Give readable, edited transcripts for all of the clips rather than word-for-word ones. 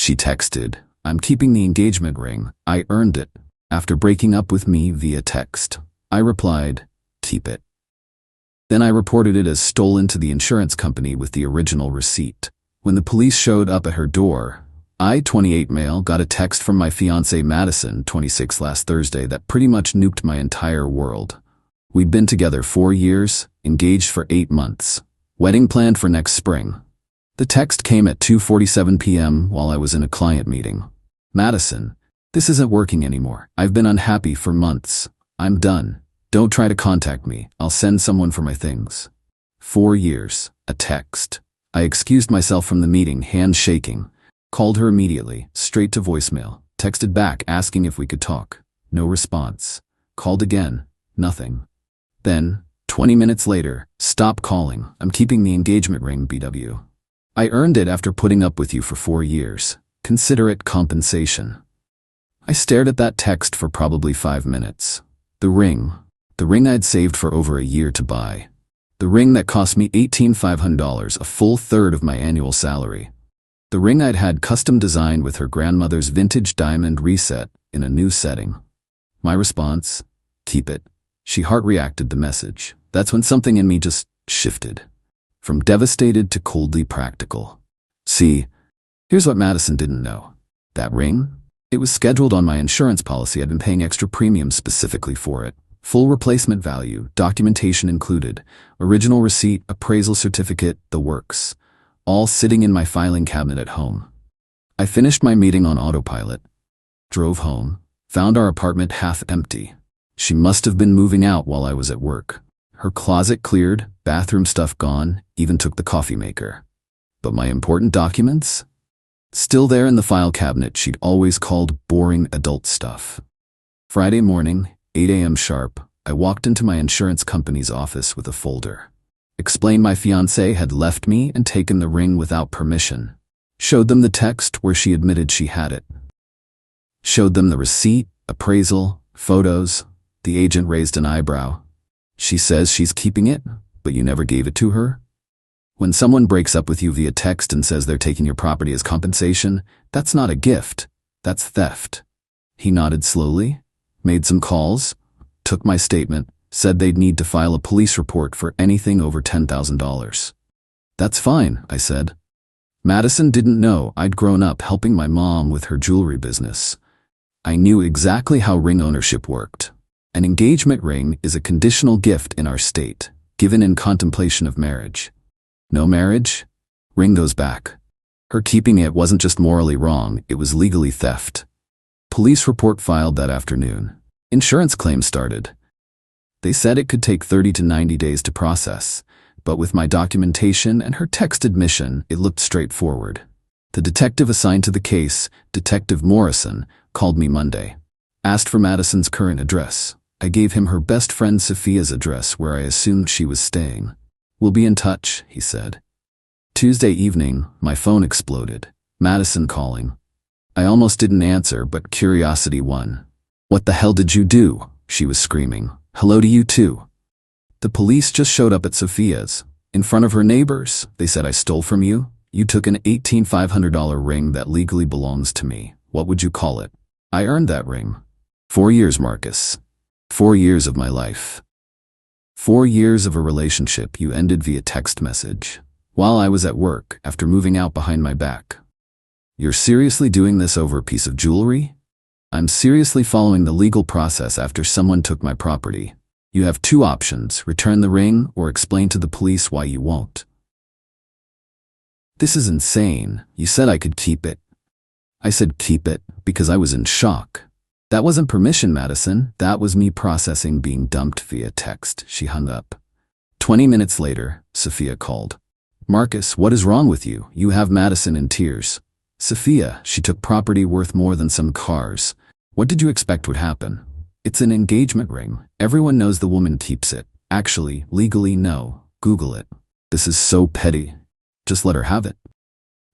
She texted, "I'm keeping the engagement ring. I earned it. After breaking up with me via text." I replied, "Keep it." Then I reported it as stolen to the insurance company with the original receipt. When the police showed up at her door, I, 28 male, got a text from my fiancée Madison, 26, last Thursday that pretty much nuked my entire world. We'd been together 4 years, engaged for 8 months. Wedding planned for next spring. The text came at 2:47 p.m. while I was in a client meeting. "Madison, this isn't working anymore. I've been unhappy for months. I'm done. Don't try to contact me. I'll send someone for my things." 4 years. A text. I excused myself from the meeting, hands shaking. Called her immediately, straight to voicemail. Texted back asking if we could talk. No response. Called again. Nothing. Then, 20 minutes later, "Stop calling. I'm keeping the engagement ring, BW. I earned it after putting up with you for 4 years. Consider it compensation." I stared at that text for probably 5 minutes. The ring I'd saved for over a year to buy. The ring that cost me $18,500, a full third of my annual salary. The ring I'd had custom designed with her grandmother's vintage diamond reset in a new setting. My response? "Keep it." She heart-reacted the message. That's when something in me just shifted. From devastated to coldly practical. See, here's what Madison didn't know. That ring? It was scheduled on my insurance policy. I'd been paying extra premiums specifically for it. Full replacement value, documentation included, original receipt, appraisal certificate, the works. All sitting in my filing cabinet at home. I finished my meeting on autopilot. Drove home. Found our apartment half empty. She must have been moving out while I was at work. Her closet cleared, bathroom stuff gone, even took the coffee maker. But my important documents? Still there in the file cabinet she'd always called boring adult stuff. Friday morning, 8 a.m. sharp, I walked into my insurance company's office with a folder. Explained my fiancé had left me and taken the ring without permission. Showed them the text where she admitted she had it. Showed them the receipt, appraisal, photos. The agent raised an eyebrow. "She says she's keeping it, but you never gave it to her?" When someone breaks up with you via text and says they're taking your property as compensation, that's not a gift, that's theft. He nodded slowly, made some calls, took my statement, said they'd need to file a police report for anything over $10,000. "That's fine," I said. Madison didn't know I'd grown up helping my mom with her jewelry business. I knew exactly how ring ownership worked. An engagement ring is a conditional gift in our state, given in contemplation of marriage. No marriage? Ring goes back. Her keeping it wasn't just morally wrong, it was legally theft. Police report filed that afternoon. Insurance claims started. They said it could take 30 to 90 days to process, but with my documentation and her text admission, it looked straightforward. The detective assigned to the case, Detective Morrison, called me Monday. Asked for Madison's current address. I gave him her best friend Sophia's address where I assumed she was staying. "We'll be in touch," he said. Tuesday evening, my phone exploded. Madison calling. I almost didn't answer, but curiosity won. "What the hell did you do?" she was screaming. "Hello to you too." "The police just showed up at Sophia's. In front of her neighbors. They said I stole from you. You took an $18,500 ring that legally belongs to me. What would you call it?" "I earned that ring." 4 years, Marcus. 4 years of my life. 4 years of a relationship you ended via text message. While I was at work, after moving out behind my back. "You're seriously doing this over a piece of jewelry?" "I'm seriously following the legal process after someone took my property. You have 2 options, return the ring or explain to the police why you won't." "This is insane. You said I could keep it." I said keep it because I was in shock. "That wasn't permission, Madison. That was me processing being dumped via text." She hung up. 20 minutes later, Sophia called. "Marcus, what is wrong with you? You have Madison in tears." "Sophia, she took property worth more than some cars. What did you expect would happen?" "It's an engagement ring. Everyone knows the woman keeps it. Actually, legally, no. Google it." "This is so petty. Just let her have it."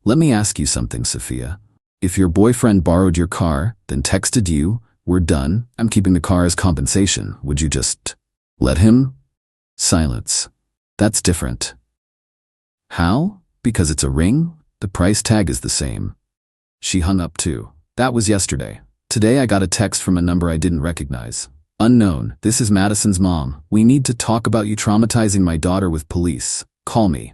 "Let me ask you something, Sophia. If your boyfriend borrowed your car, then texted you, 'We're done, I'm keeping the car as compensation,' would you just let him?" Silence. "That's different." "How? Because it's a ring? The price tag is the same." She hung up too. That was yesterday. Today I got a text from a number I didn't recognize. Unknown, this is Madison's mom. We need to talk about you traumatizing my daughter with police. Call me.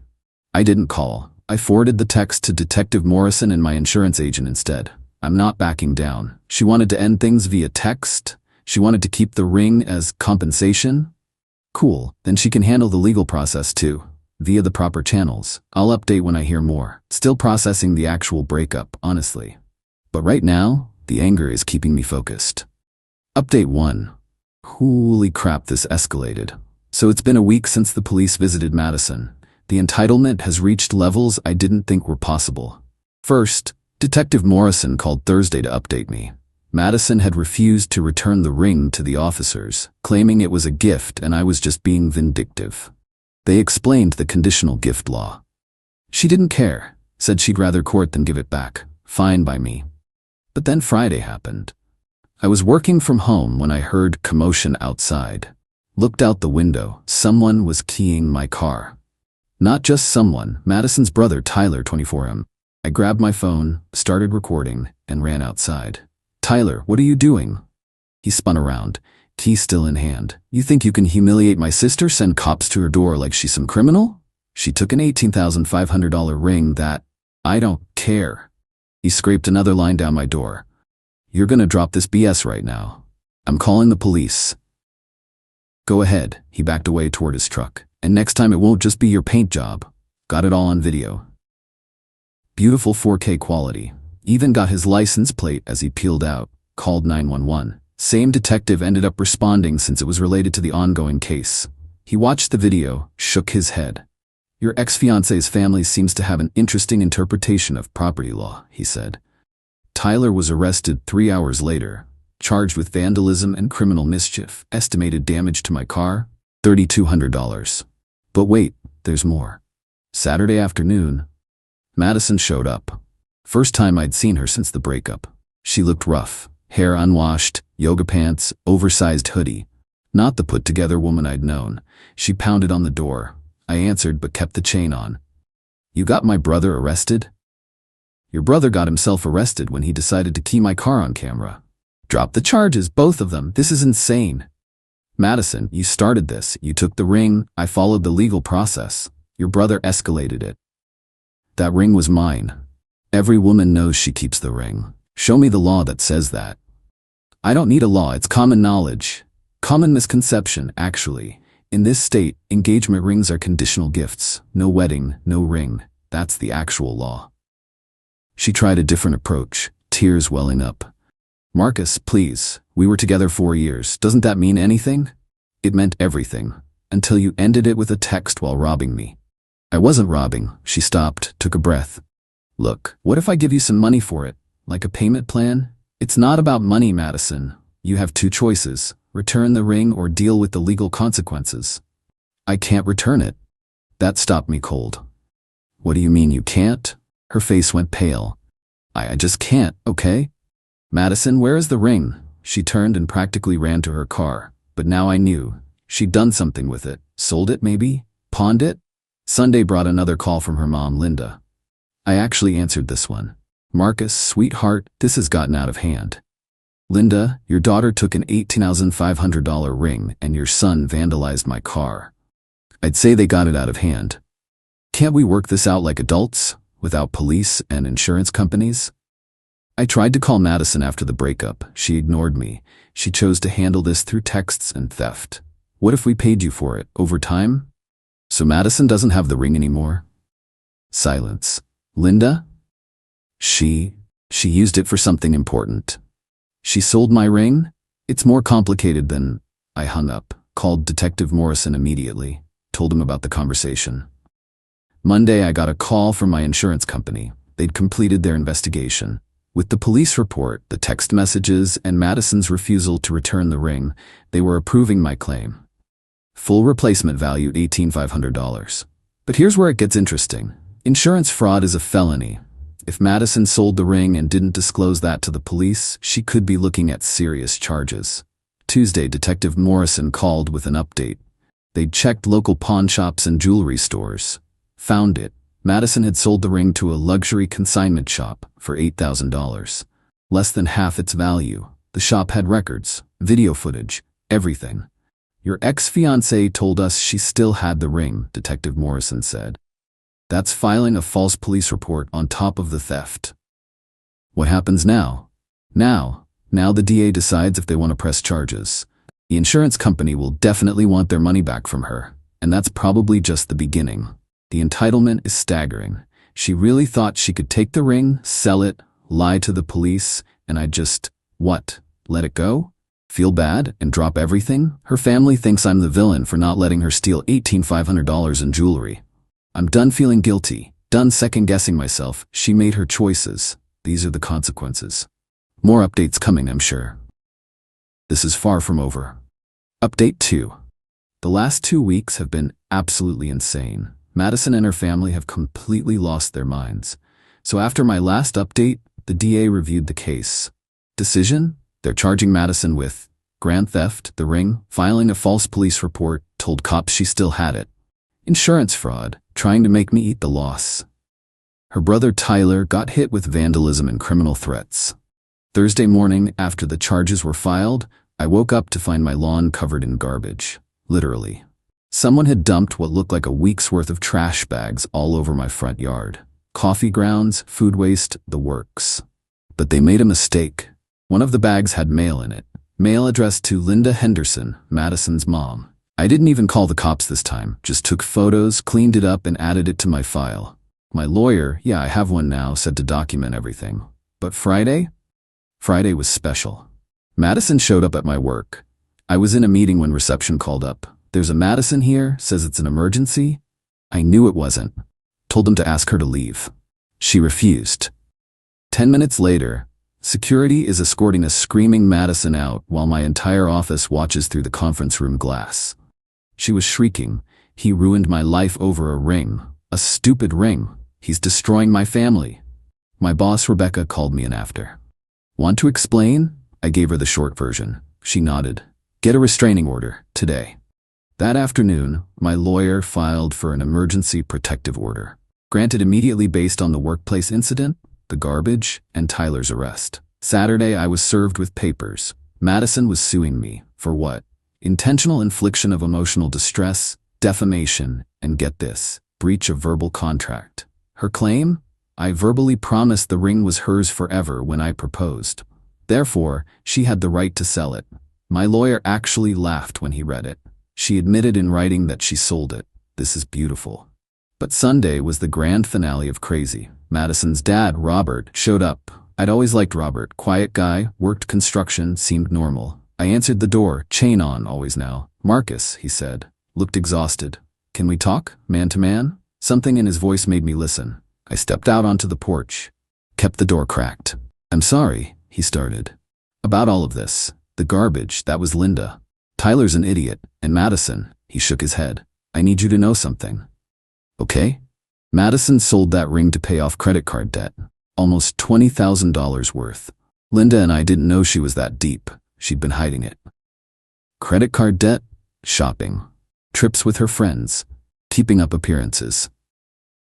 I didn't call. I forwarded the text to Detective Morrison and my insurance agent instead. I'm not backing down. She wanted to end things via text. She wanted to keep the ring as compensation. Cool, then she can handle the legal process too, via the proper channels. I'll update when I hear more. Still processing the actual breakup, honestly. But right now, the anger is keeping me focused. Update 1. Holy crap, this escalated. So it's been a week since the police visited Madison. The entitlement has reached levels I didn't think were possible. First, Detective Morrison called Thursday to update me. Madison had refused to return the ring to the officers, claiming it was a gift and I was just being vindictive. They explained the conditional gift law. She didn't care, said she'd rather court than give it back. Fine by me. But then Friday happened. I was working from home when I heard commotion outside. Looked out the window. Someone was keying my car. Not just someone, Madison's brother Tyler, 24M. I grabbed my phone, started recording, and ran outside. Tyler, what are you doing? He spun around, key still in hand. You think you can humiliate my sister, send cops to her door like she's some criminal? She took an $18,500 ring that, I don't care. He scraped another line down my door. You're gonna drop this BS right now. I'm calling the police. Go ahead. He backed away toward his truck. And next time it won't just be your paint job. Got it all on video. Beautiful 4K quality. Even got his license plate as he peeled out. Called 911. Same detective ended up responding since it was related to the ongoing case. He watched the video, shook his head. Your ex-fiance's family seems to have an interesting interpretation of property law, he said. Tyler was arrested 3 hours later, charged with vandalism and criminal mischief. Estimated damage to my car, $3,200. But wait, there's more. Saturday afternoon, Madison showed up. First time I'd seen her since the breakup. She looked rough, hair unwashed, yoga pants, oversized hoodie. Not the put-together woman I'd known. She pounded on the door. I answered but kept the chain on. You got my brother arrested? Your brother got himself arrested when he decided to key my car on camera. Drop the charges, both of them. This is insane. Madison, you started this. You took the ring. I followed the legal process. Your brother escalated it. That ring was mine. Every woman knows she keeps the ring. Show me the law that says that. I don't need a law, it's common knowledge. Common misconception, actually. In this state, engagement rings are conditional gifts. No wedding, no ring. That's the actual law. She tried a different approach, tears welling up. Marcus, please, we were together 4 years. Doesn't that mean anything? It meant everything, until you ended it with a text while robbing me. I wasn't robbing. She stopped, took a breath. Look, what if I give you some money for it? Like a payment plan? It's not about money, Madison. You have 2 choices. Return the ring or deal with the legal consequences. I can't return it. That stopped me cold. What do you mean you can't? Her face went pale. I just can't, okay? Madison, where is the ring? She turned and practically ran to her car. But now I knew. She'd done something with it. Sold it, maybe? Pawned it? Sunday brought another call from her mom, Linda. I actually answered this one. Marcus, sweetheart, this has gotten out of hand. Linda, your daughter took an $18,500 ring and your son vandalized my car. I'd say they got it out of hand. Can't we work this out like adults, without police and insurance companies? I tried to call Madison after the breakup. She ignored me. She chose to handle this through texts and theft. What if we paid you for it, over time? So Madison doesn't have the ring anymore? Silence. Linda? She used it for something important. She sold my ring? It's more complicated than... I hung up, called Detective Morrison immediately, told him about the conversation. Monday, I got a call from my insurance company. They'd completed their investigation. With the police report, the text messages, and Madison's refusal to return the ring, they were approving my claim. Full replacement value $18,500. But here's where it gets interesting. Insurance fraud is a felony. If Madison sold the ring and didn't disclose that to the police, she could be looking at serious charges. Tuesday, Detective Morrison called with an update. They'd checked local pawn shops and jewelry stores. Found it. Madison had sold the ring to a luxury consignment shop. for $8,000. Less than half its value. The shop had records, video footage, everything. Your ex-fiancée told us she still had the ring, Detective Morrison said. That's filing a false police report on top of the theft. What happens now? Now the DA decides if they want to press charges. The insurance company will definitely want their money back from her, and that's probably just the beginning. The entitlement is staggering. She really thought she could take the ring, sell it, lie to the police, and I'd just, what, let it go? Feel bad and drop everything? Her family thinks I'm the villain for not letting her steal $1,500 in jewelry. I'm done feeling guilty, done second-guessing myself. She made her choices. These are the consequences. More updates coming, I'm sure. This is far from over. Update 2. The last 2 weeks have been absolutely insane. Madison and her family have completely lost their minds. So after my last update, the DA reviewed the case. Decision? They're charging Madison with grand theft, the ring, filing a false police report, told cops she still had it, insurance fraud, trying to make me eat the loss. Her brother Tyler got hit with vandalism and criminal threats. Thursday morning, after the charges were filed, I woke up to find my lawn covered in garbage. Literally. Someone had dumped what looked like a week's worth of trash bags all over my front yard. Coffee grounds, food waste, the works. But they made a mistake. One of the bags had mail in it. Mail addressed to Linda Henderson, Madison's mom. I didn't even call the cops this time, just took photos, cleaned it up, and added it to my file. My lawyer, yeah, I have one now, said to document everything. But Friday? Friday was special. Madison showed up at my work. I was in a meeting when reception called up. There's a Madison here, says it's an emergency. I knew it wasn't. Told them to ask her to leave. She refused. 10 minutes later, security is escorting a screaming Madison out while my entire office watches through the conference room glass. She was shrieking, "He ruined my life over a ring. A stupid ring. He's destroying my family." My boss, Rebecca, called me in after. "Want to explain?" I gave her the short version. She nodded. "Get a restraining order, today." That afternoon, my lawyer filed for an emergency protective order, granted immediately based on the workplace incident, the garbage, and Tyler's arrest. Saturday, I was served with papers. Madison was suing me for what? Intentional infliction of emotional distress, defamation, and get this, breach of verbal contract. Her claim? I verbally promised the ring was hers forever when I proposed. Therefore, she had the right to sell it. My lawyer actually laughed when he read it. She admitted in writing that she sold it. This is beautiful. But Sunday was the grand finale of crazy. Madison's dad, Robert, showed up. I'd always liked Robert. Quiet guy, worked construction, seemed normal. I answered the door, chain on always now. "Marcus," he said. Looked exhausted. "Can we talk, man to man?" Something in his voice made me listen. I stepped out onto the porch. Kept the door cracked. "I'm sorry," he started. "About all of this. The garbage, that was Linda. Tyler's an idiot, and Madison," he shook his head. "I need you to know something." "Okay?" Madison sold that ring to pay off credit card debt. Almost $20,000 worth. Linda and I didn't know she was that deep. She'd been hiding it. Credit card debt, shopping, trips with her friends, keeping up appearances.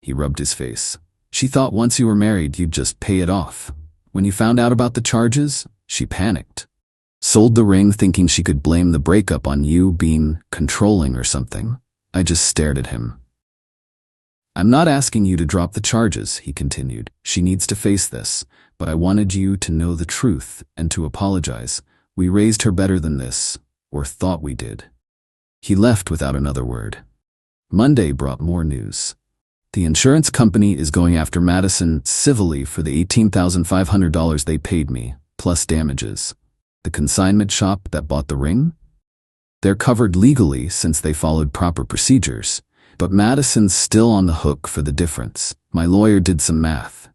He rubbed his face. "She thought once you were married you'd just pay it off. When you found out about the charges, she panicked. Sold the ring thinking she could blame the breakup on you being controlling or something." I just stared at him. "I'm not asking you to drop the charges," he continued. "She needs to face this, but I wanted you to know the truth and to apologize. We raised her better than this, or thought we did." He left without another word. Monday brought more news. The insurance company is going after Madison civilly for the $18,500 they paid me, plus damages. The consignment shop that bought the ring? They're covered legally since they followed proper procedures, but Madison's still on the hook for the difference. My lawyer did some math.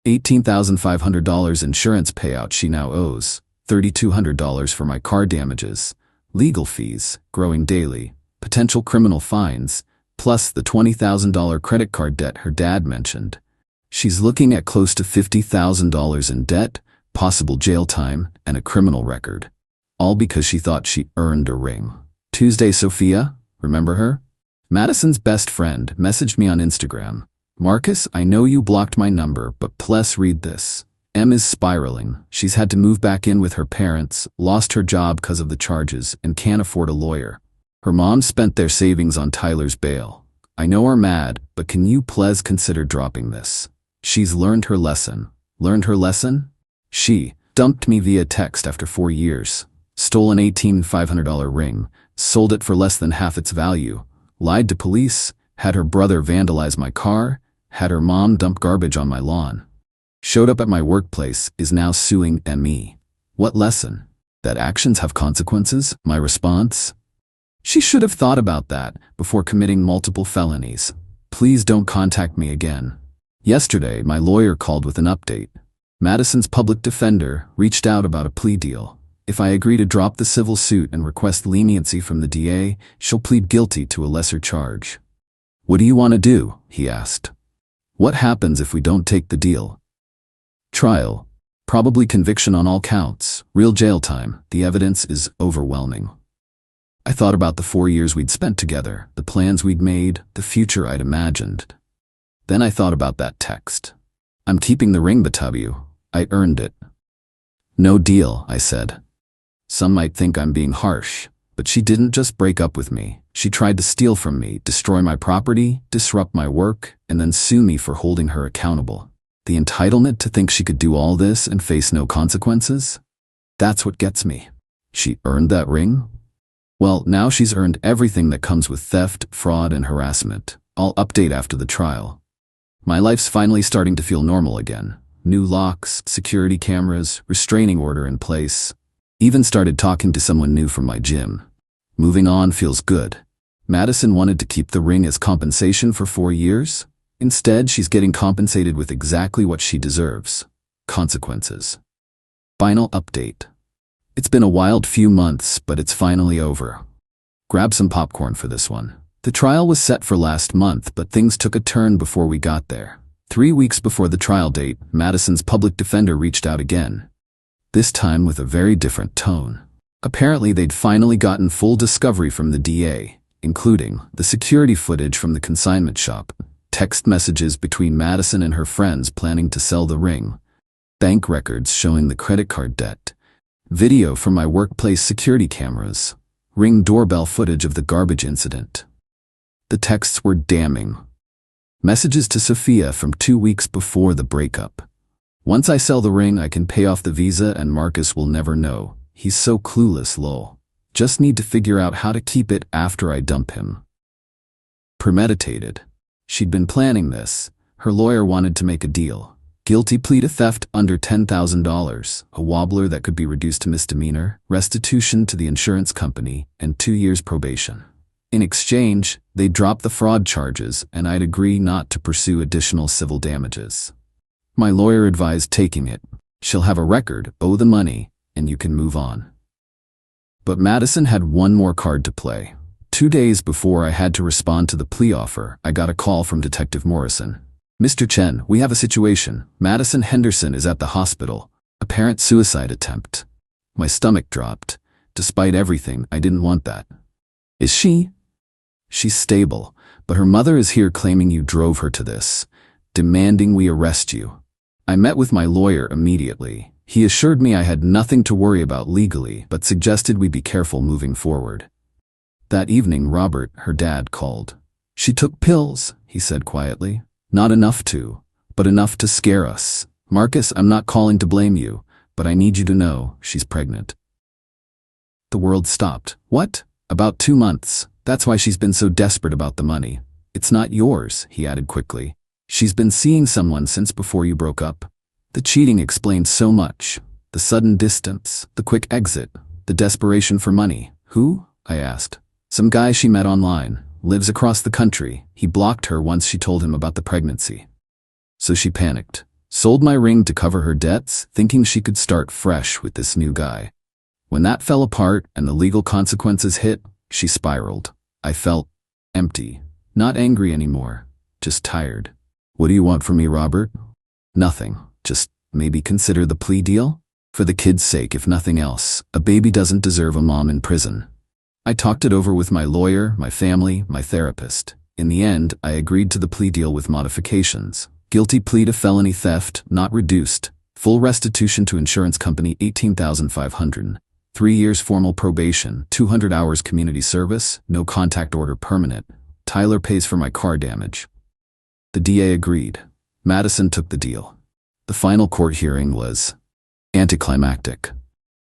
$18,500 insurance payout she now owes, $3,200 for my car damages, legal fees, growing daily, potential criminal fines, plus the $20,000 credit card debt her dad mentioned. She's looking at close to $50,000 in debt, possible jail time, and a criminal record. All because she thought she earned a ring. Tuesday, Sophia, remember her? Madison's best friend, messaged me on Instagram. Marcus, I know you blocked my number, but please read this. M is spiraling. She's had to move back in with her parents, lost her job because of the charges, and can't afford a lawyer. Her mom spent their savings on Tyler's bail. I know we're mad, but can you please consider dropping this? She's learned her lesson. Learned her lesson? She dumped me via text after 4 years, stole an $18,500 ring, sold it for less than half its value, lied to police, had her brother vandalize my car, had her mom dump garbage on my lawn. Showed up at my workplace, is now suing me. What lesson? That actions have consequences? My response? She should have thought about that before committing multiple felonies. Please don't contact me again. Yesterday, my lawyer called with an update. Madison's public defender reached out about a plea deal. If I agree to drop the civil suit and request leniency from the DA, she'll plead guilty to a lesser charge. What do you want to do? He asked. What happens if we don't take the deal? Trial. Probably conviction on all counts. Real jail time. The evidence is overwhelming. I thought about the 4 years we'd spent together, the plans we'd made, the future I'd imagined. Then I thought about that text. I'm keeping the ring, BW. I earned it. No deal, I said. Some might think I'm being harsh, but she didn't just break up with me. She tried to steal from me, destroy my property, disrupt my work, and then sue me for holding her accountable. The entitlement to think she could do all this and face no consequences? That's what gets me. She earned that ring? Well, now she's earned everything that comes with theft, fraud, and harassment. I'll update after the trial. My life's finally starting to feel normal again. New locks, security cameras, restraining order in place. Even started talking to someone new from my gym. Moving on feels good. Madison wanted to keep the ring as compensation for 4 years. Instead, she's getting compensated with exactly what she deserves. Consequences. Final update. It's been a wild few months, but it's finally over. Grab some popcorn for this one. The trial was set for last month, but things took a turn before we got there. 3 weeks before the trial date, Madison's public defender reached out again. This time with a very different tone. Apparently they'd finally gotten full discovery from the DA, including the security footage from the consignment shop, text messages between Madison and her friends planning to sell the ring, bank records showing the credit card debt, video from my workplace security cameras, Ring doorbell footage of the garbage incident. The texts were damning. Messages to Sophia from 2 weeks before the breakup. Once I sell the ring, I can pay off the visa and Marcus will never know. He's so clueless, lol. Just need to figure out how to keep it after I dump him. Premeditated. She'd been planning this. Her lawyer wanted to make a deal. Guilty plea to theft under $10,000, a wobbler that could be reduced to misdemeanor, restitution to the insurance company, and 2 years probation. In exchange, they'd drop the fraud charges and I'd agree not to pursue additional civil damages. My lawyer advised taking it. She'll have a record, owe the money, and you can move on. But Madison had one more card to play. 2 days before I had to respond to the plea offer, I got a call from Detective Morrison. Mr. Chen, we have a situation. Madison Henderson is at the hospital. Apparent suicide attempt. My stomach dropped. Despite everything, I didn't want that. Is she? She's stable, but her mother is here claiming you drove her to this, demanding we arrest you. I met with my lawyer immediately. He assured me I had nothing to worry about legally, but suggested we be careful moving forward. That evening, Robert, her dad, called. She took pills, he said quietly. Not enough to, but enough to scare us. Marcus, I'm not calling to blame you, but I need you to know she's pregnant. The world stopped. What? About 2 months. That's why she's been so desperate about the money. It's not yours, he added quickly. She's been seeing someone since before you broke up. The cheating explained so much. The sudden distance, the quick exit, the desperation for money. Who? I asked. Some guy she met online. Lives across the country. He blocked her once she told him about the pregnancy. So she panicked. Sold my ring to cover her debts, thinking she could start fresh with this new guy. When that fell apart and the legal consequences hit, she spiraled. I felt empty. Not angry anymore. Just tired. What do you want from me, Robert? Nothing. Just maybe consider the plea deal? For the kid's sake, if nothing else. A baby doesn't deserve a mom in prison. I talked it over with my lawyer, my family, my therapist. In the end, I agreed to the plea deal with modifications. Guilty plea to felony theft, not reduced. Full restitution to insurance company $18,500. 3 years formal probation, 200 hours community service, no contact order permanent. Tyler pays for my car damage. The DA agreed. Madison took the deal. The final court hearing was anticlimactic.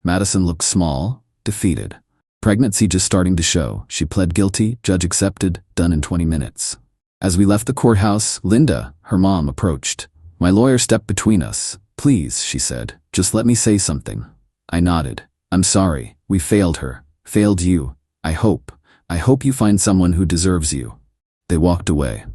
Madison looked small, defeated. Pregnancy just starting to show. She pled guilty, judge accepted, done in 20 minutes. As we left the courthouse, Linda, her mom, approached. My lawyer stepped between us. Please, she said, just let me say something. I nodded. I'm sorry, we failed her. Failed you. I hope you find someone who deserves you. They walked away.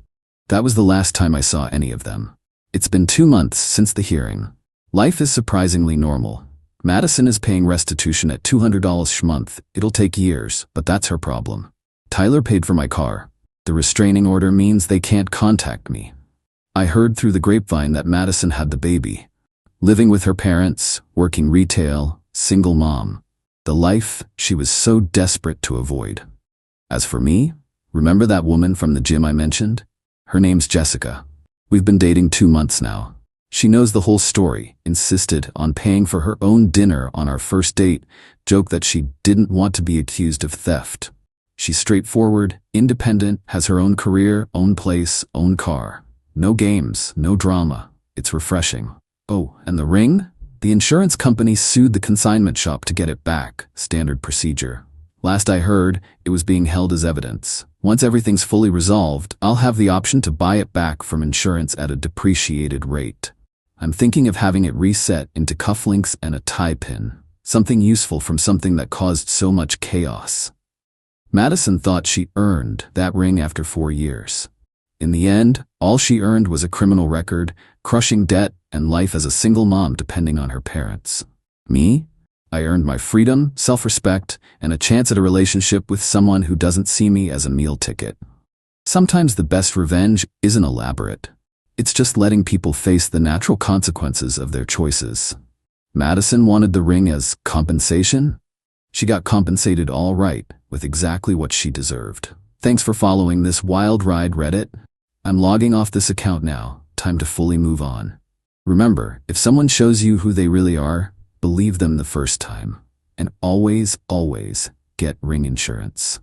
That was the last time I saw any of them. It's been 2 months since the hearing. Life is surprisingly normal. Madison is paying restitution at $200 a month. It'll take years, but that's her problem. Tyler paid for my car. The restraining order means they can't contact me. I heard through the grapevine that Madison had the baby. Living with her parents, working retail, single mom. The life she was so desperate to avoid. As for me, remember that woman from the gym I mentioned? Her name's Jessica. We've been dating 2 months now. She knows the whole story, insisted on paying for her own dinner on our first date, joked that she didn't want to be accused of theft. She's straightforward, independent, has her own career, own place, own car. No games, no drama. It's refreshing. Oh, and the ring? The insurance company sued the consignment shop to get it back, standard procedure. Last I heard, it was being held as evidence. Once everything's fully resolved, I'll have the option to buy it back from insurance at a depreciated rate. I'm thinking of having it reset into cufflinks and a tie pin. Something useful from something that caused so much chaos. Madison thought she earned that ring after 4 years. In the end, all she earned was a criminal record, crushing debt, and life as a single mom depending on her parents. Me? I earned my freedom, self-respect, and a chance at a relationship with someone who doesn't see me as a meal ticket. Sometimes the best revenge isn't elaborate. It's just letting people face the natural consequences of their choices. Madison wanted the ring as compensation. She got compensated all right, with exactly what she deserved. Thanks for following this wild ride, Reddit. I'm logging off this account now. Time to fully move on. Remember, if someone shows you who they really are, believe them the first time. And always, always get ring insurance.